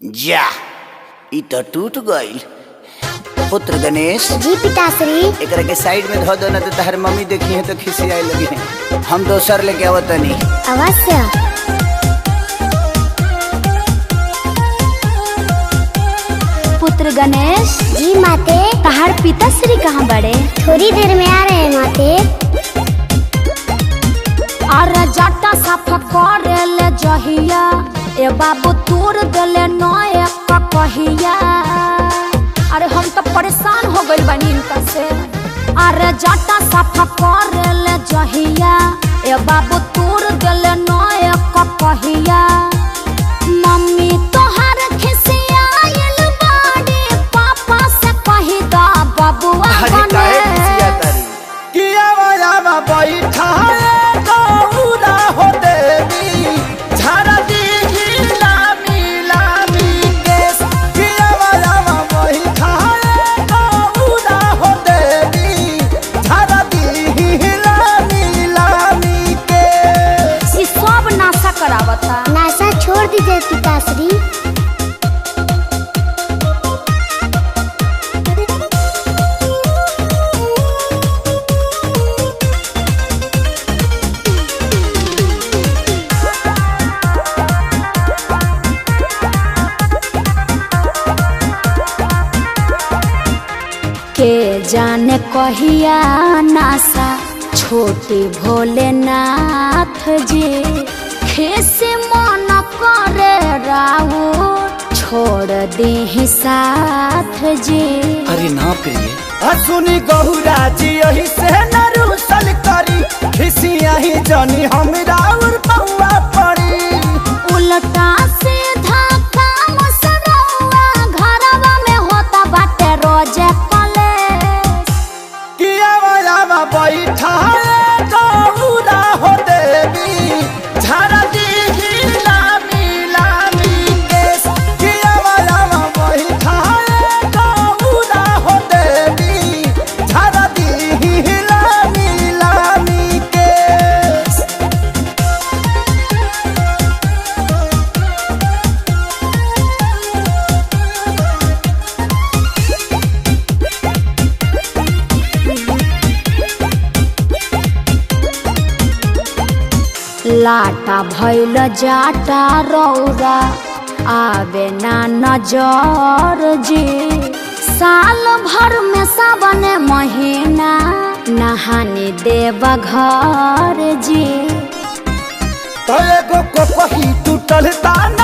जा ई तो टूट गइल। पुत्र गणेश जी पिताश्री। एकरा के साइड में धो दो ना तो तहर मम्मी देखी है तो खिसियाए लगी है। हम दोसर लेके आवत नहीं। अवश्य। पुत्र गणेश जी माते। तहार पिताश्री कहाँ बड़े? थोड़ी देर में आ रहे हैं माते। अरे जटा साफ करे ले जहिया ए बाबू तोड़ देले नए कहिया। अरे हम तो परेशान हो गइल बानी इनका से। अरे जटा साफ करे ले जहिया ए बाबू तोड़ देले नए कहिया। मम्मी तोहार खिसियाइल बाड़ी पापा से कही दा बबुआ काहे खिसिया तारी किया वाला बैठा गौरा हो देवी झारा दी लामी लामी केस। किया वाला बैठा गौरा हो देवी झारा दी लामी लामी केस। ई सब नाशा करावता। नासा छोड़ दीजिए पिताश्री। के जाने कहिया नासा छोटी भोलेनाथ जी खेसे मन करे राहु छोड़ दे साथ जी। अरे ना प्रिय सुनी गहुरा जी यही से नरुसल करी खिसिया ही जानी हमरा और पौआ पड़ी। उल्टा सीधा काम सरौआ घरवा में होता बाटे रोजे कलेश। किया वाला बैठा गहुरा हो देवी झारा दी लामी लामी केस। किया वाला बैठा गहुरा हो देवी झारा दी लामी लामी केस। लाटा भैल जाटा रौरा आवे ना नजर जी। साल भर में सावन महीना नहाने देव घर जी। तले को कही टूटल तान